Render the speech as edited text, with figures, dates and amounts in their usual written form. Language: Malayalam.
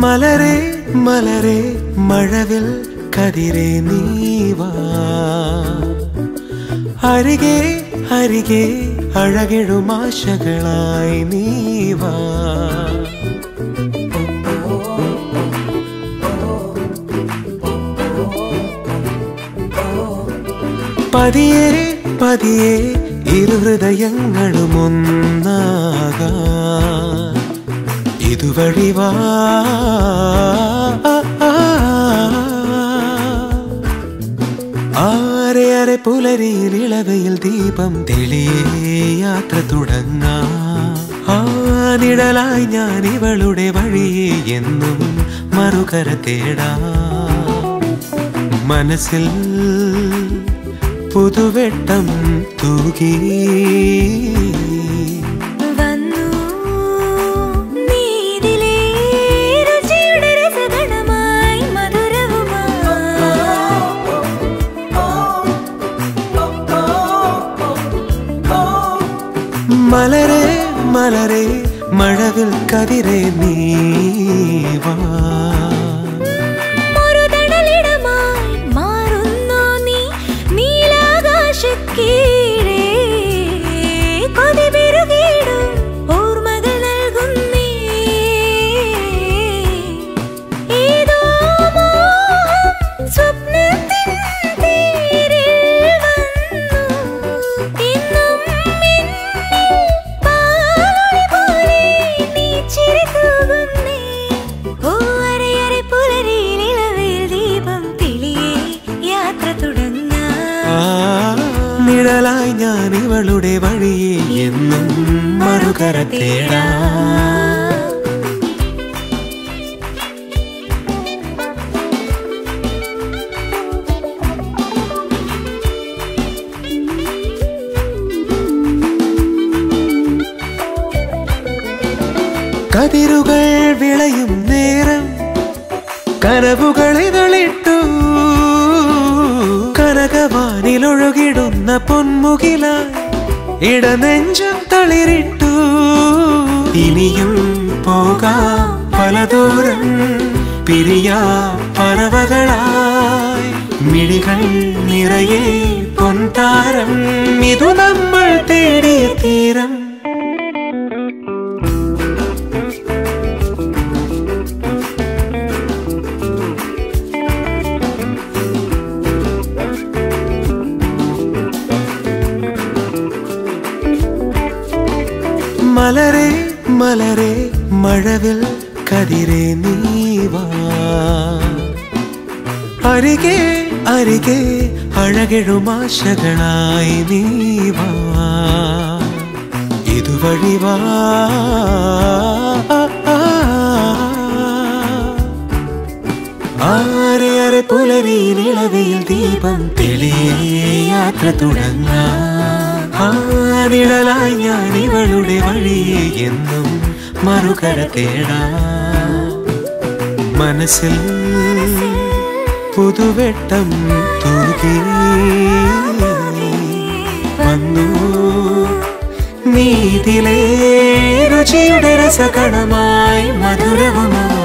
മലരേ മലരേ മഴവിൽ കതിരേ നീവാ അരികെ അരികെ അഴകിടുമാശകളായി നീവാ പതിയെ പതിയെ ഇരുഹൃദയങ്ങളും ഒന്നാകാൻ ഇതുവഴി വാ ആരെ ആരെ പുലരിയിൽ ഇളവയിൽ ദീപം തെളിയേ യാത്ര തുടങ്ങാം ആ നിഴലായി ഞാൻ ഇവളുടെ വഴിയെ എന്നും മറുകര തേടാം മനസ്സിൽ പുതുവെട്ടം തൂകി മലരേ മലരേ മഴവിൽ കതിരേ നീവാ നിഴലായി ഞാൻ ഇവളുടെ വഴിയെ എന്നും മറുകര തേടാം കതിരുകൾ വിളയും നേരം കനവുകളിതളിട്ടു കനകവാനിലൊഴുകിടുന്ന പൊന്മുകിലായി ഇടനെഞ്ചം തളിരിട്ടു ഇനിയും പോകാം പലദൂരം പിരിയാ പറവകളായി മിഴികൾ നിറയെ പൊൻതാരം ഇതു നമ്മൾ തേടിയ തീരം മലരേ മലരേ മഴവിൽ കതിരേ നീവാ അരികെ അരികെ അഴകിടുമാശകളായി നീവാ ഇതുവഴി വാ ആരെ ആരെ പുലരിയിൽ ഇളവയിൽ ദീപം തെളിയേ യാത്ര തുടങ്ങാം ആ നിഴലായി ഞാൻ ഇവളുടെ വഴിയെ എന്നും മറുകര തേടാം മനസ്സിൽ പുതുവെട്ടം തൂകി വന്നു നീതിലേ രുചിയുടെ രസകണമായി മധുരവുമായി